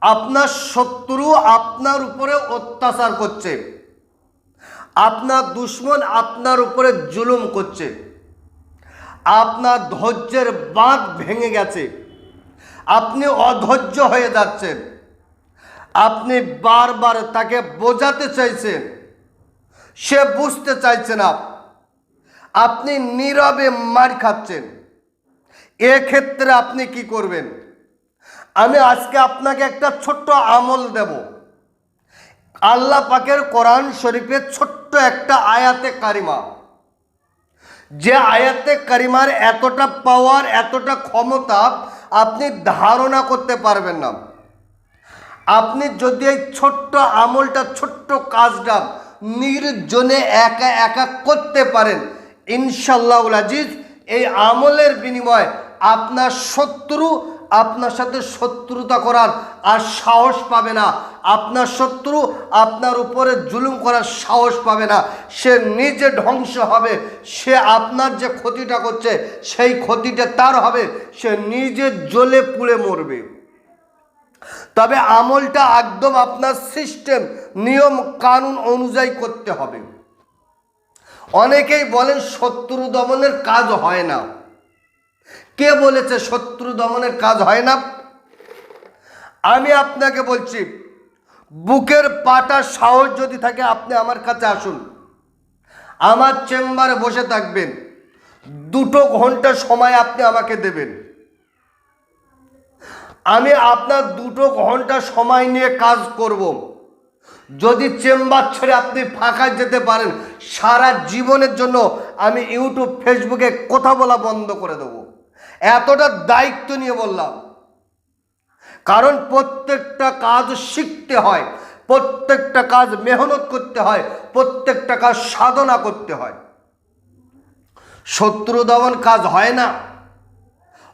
আপনার শত্রু আপনার উপরে অত্যাচার করছে, আপনার দুশমন আপনার উপরে জুলুম করছে, আপনার ধৈর্যের বাঁধ ভেঙে গেছে, আপনি অধৈর্য হয়ে যাচ্ছেন, আপনি বারবার তাকে বোঝাতে চাইছেন, সে বুঝতে চাইছে না, আপনি নীরবে মার খাচ্ছেন। এক্ষেত্রে আপনি কি করবেন? আমি আজকে আপনাকে একটা ছোট্ট আমল দেব। আল্লাহ পাকের কোরআন শরীফের ছোট্ট একটা আয়াতে কারিমা, যে আয়াতে কারিমার এতটা পাওয়ার, এতটা ক্ষমতা আপনি ধারণা করতে পারবেন না। আপনি যদি এই ছোট্ট আমলটা, ছোট্ট কাজটা নির্জনে একা একা করতে পারেন, ইনশাআল্লাহুল আজিজ, এই আমলের বিনিময়ে আপনার শত্রু আপনার সাথে শত্রুতা করার আর সাহস পাবে না, আপনার শত্রু আপনার উপরে জুলুম করার সাহস পাবে না, সে নিজে ধ্বংস হবে। সে আপনার যে ক্ষতিটা করছে সেই ক্ষতিটা তার হবে, সে নিজে জ্বলে পুড়ে মরবে। তবে আমলটা একদম আপনার সিস্টেম, নিয়ম কানুন অনুযায়ী করতে হবে। অনেকেই বলেন শত্রু দমনের কাজ হয় না। কে বলেছে শত্রু দমনের কাজ হয় না? আমি আপনাকে বলছি, বুকের পাটা সাহস যদি থাকে আপনি আমার কাছে আসুন, আমার চেম্বারে বসে থাকবেন, 2 ঘন্টা সময় আপনি আমাকে দেবেন। আমি আপনার 2 ঘন্টা সময় নিয়ে কাজ করব। যদি চেম্বার ছেড়ে আপনি ফাঁকা যেতে পারেন, সারা জীবনের জন্য আমি ইউটিউব ফেসবুকে কথা বলা বন্ধ করে দেব। এতটা দায়িত্ব নিয়ে বললাম, কারণ প্রত্যেকটা কাজ শিখতে হয়, প্রত্যেকটা কাজ মেহনত করতে হয়, প্রত্যেকটা কাজ সাধনা করতে হয়। শত্রু দমন কাজ হয় না?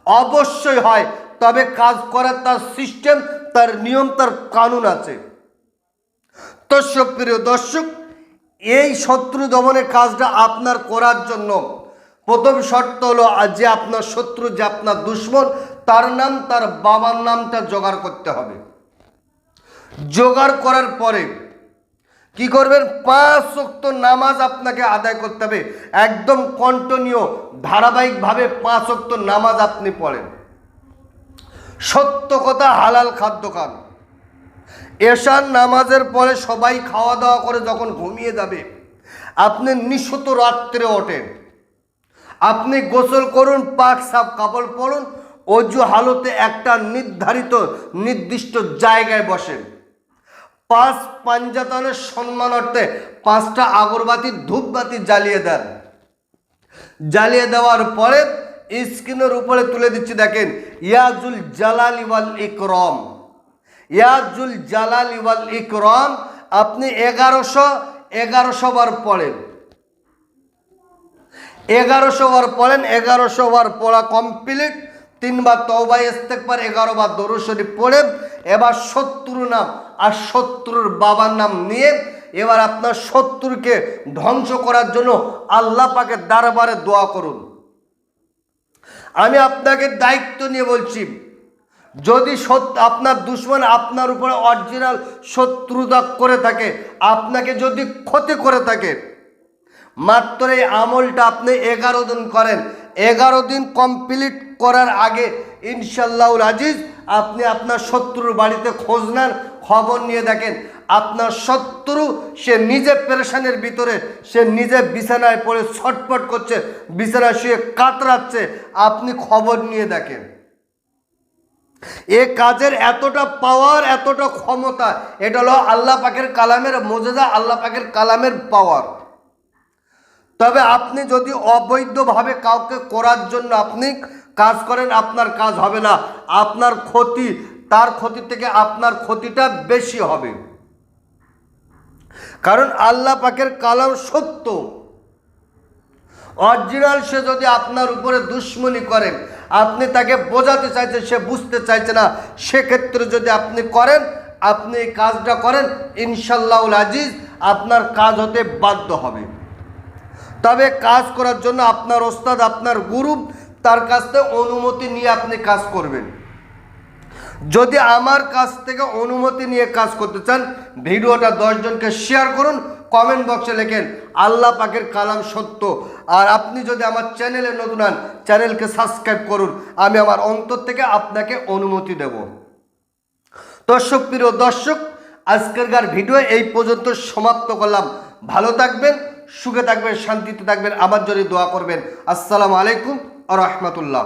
অবশ্যই হয়, তবে কাজ করার তার সিস্টেম, তার নিয়ম, তার কানুন আছে। তো প্রিয় দর্শক, এই শত্রু দমনের কাজটা আপনার করার জন্য প্রথম শর্ত হলো যে আপনার শত্রু, যে আপনার দুশমন, তার নাম, তার বাবার নামটা জোগাড় করতে হবে। জোগাড় করার পরে কি করবেন? 5 ওয়াক্ত নামাজ আপনাকে আদায় করতে হবে, একদম কন্টিনিউ ধারাবাহিকভাবে 5 ওয়াক্ত নামাজ আপনি পড়েন। সত্য কথা, হালাল খাদ্য খান। এশার নামাজের পরে সবাই খাওয়া দাওয়া করে যখন ঘুমিয়ে যাবে, আপনি নিশত রাত্রে ওঠেন, আপনি গোসল করুন, পাক সাফ কাপড় পরুন, অজু হালতে একটা নির্দিষ্ট জায়গায় বসেন, 5 পাঞ্জাতনের সম্মানার্থে 5টা আগরবাতি, ধূপবাতি জ্বালিয়ে দেন। জ্বালিয়ে দেওয়ার পরে স্ক্রিনের উপরে তুলে দিচ্ছি, দেখেন, ইয়াজুল জালালি ওয়াল ইকরাম, ইয়াজুল জালালি ওয়াল ইকরাম। আপনি 1100 বার পড়েন, 1100 বার পড়েন। 1100 বার পড়া কমপ্লিট, 3 বার তওবা ইস্তেগফার, 11 বার দরুদ শরীফ পড়ে এবার শত্রুর নাম আর শত্রুর বাবার নাম নিয়ে এবার আপনার শত্রুকে ধ্বংস করার জন্য আল্লাহ পাকের দরবারে দোয়া করুন। আমি আপনাকে দায়িত্ব নিয়ে বলছি, যদি আপনার দুশমন আপনার উপরে অরিজিনাল শত্রুতা করে থাকে, আপনাকে যদি ক্ষতি করে থাকে, মাত্র এই আমলটা আপনি 11 দিন করেন। 11 দিন কমপ্লিট করার আগে ইনশাআল্লাহুল আজিজ আপনি আপনার শত্রুর বাড়িতে খোঁজ নেন, খবর নিয়ে দেখেন আপনার শত্রু সে নিজে পেরেশানের ভিতরে, সে নিজে বিছানায় পড়ে ছটফট করছে, বিছানায় শুয়ে কাতরাচ্ছে, আপনি খবর নিয়ে দেখেন। এ কাজের এতটা পাওয়ার, এতটা ক্ষমতা, এটা হলো আল্লাহ পাকের কালামের মুজিজা, আল্লাহ পাকের কালামের পাওয়ার। তবে আপনি যদি অবৈধভাবে কাউকে করার জন্য আপনি কাজ করেন, আপনার কাজ হবে না, আপনার ক্ষতি তার ক্ষতি থেকে আপনার ক্ষতিটা বেশি হবে। কারণ আল্লাহ পাকের কালাম সত্য, অরিজিনাল। সে যদি আপনার উপরে দুশমনি করে, আপনি তাকে বোঝাতে চাইছেন, সে বুঝতে চাইছে না, সেক্ষেত্রে যদি আপনি করেন, আপনি এই কাজটা করেন, ইনশাআল্লাহুল আজিজ আপনার কাজ হতে বাধ্য হবে। তবে কাজ করার জন্য আপনার ওস্তাদ, আপনার গুরু, তার কাছ থেকে অনুমতি নিয়ে আপনি কাজ করবেন। যদি আমার কাছ থেকে অনুমতি নিয়ে কাজ করতে চান, ভিডিওটা 10 জনকে শেয়ার করুন, কমেন্ট বক্সে লেখেন আল্লাহ পাকের কালাম সত্য। আর আপনি যদি আমার চ্যানেলে নতুন হন, চ্যানেলকে সাবস্ক্রাইব করুন, আমি আমার অন্তর থেকে আপনাকে অনুমতি দেব। দর্শক, প্রিয় দর্শক, আজকেরকার ভিডিও এই পর্যন্ত সমাপ্ত করলাম। ভালো থাকবেন, সুখে থাকবেন, শান্তিতে থাকবেন, আমার জন্য দোয়া করবেন। আসসালামু আলাইকুম ওয়া রাহমাতুল্লাহ।